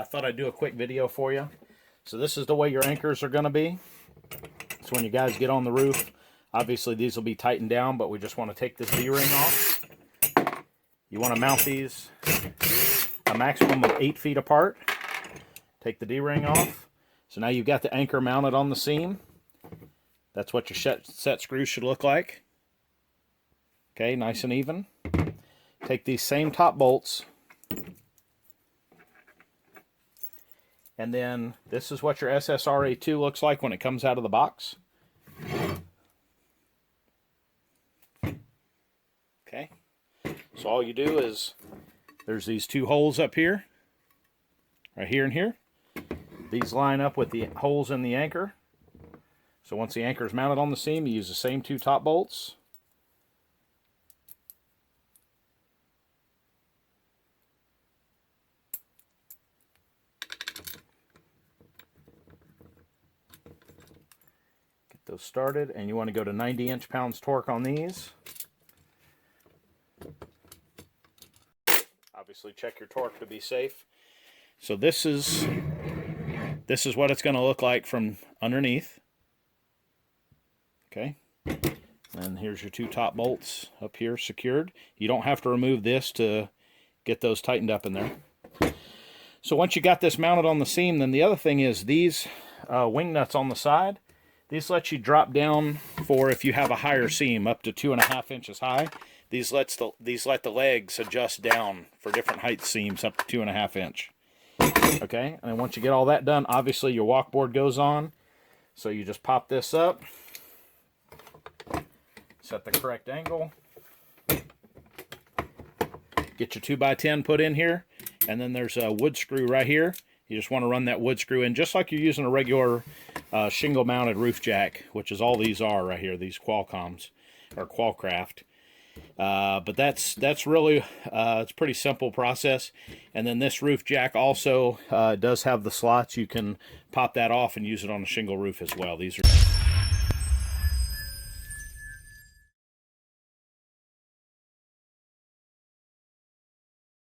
thought I'd do a quick video for you. So this is the way your anchors are going to be. So when you guys get on the roof, obviously these will be tightened down, but we just want to take this D-ring off. You want to mount these a maximum of 8 feet apart. Take the D-ring off. So now you've got the anchor mounted on the seam. That's what your set screws should look like. Okay, nice and even. Take these same top bolts. And then this is what your SSRA2 looks like when it comes out of the box. Okay. So all you do is, there's these 2 holes up here. Right here and here. These line up with the holes in the anchor. So once the anchor is mounted on the seam, you use the same 2 top bolts. Get those started, and you want to go to 90 inch-pounds torque on these. Obviously check your torque to be safe. So this is what it's going to look like from underneath. Okay, and here's your 2 top bolts up here secured. You don't have to remove this to get those tightened up in there. So once you got this mounted on the seam, then the other thing is these wing nuts on the side. These let you drop down for if you have a higher seam up to 2.5 inches high. These let the legs adjust down for different height seams up to 2.5 inch. Okay, and then once you get all that done, obviously your walk board goes on. So you just pop this up. Set the correct angle. Get your 2x10 put in here. And then there's a wood screw right here. You just want to run that wood screw in just like you're using a regular shingle mounted roof jack, which is all these are right here, these Qualcomms or Qualcraft. But that's really it's a pretty simple process. And then this roof jack also does have the slots. You can pop that off and use it on a shingle roof as well. These are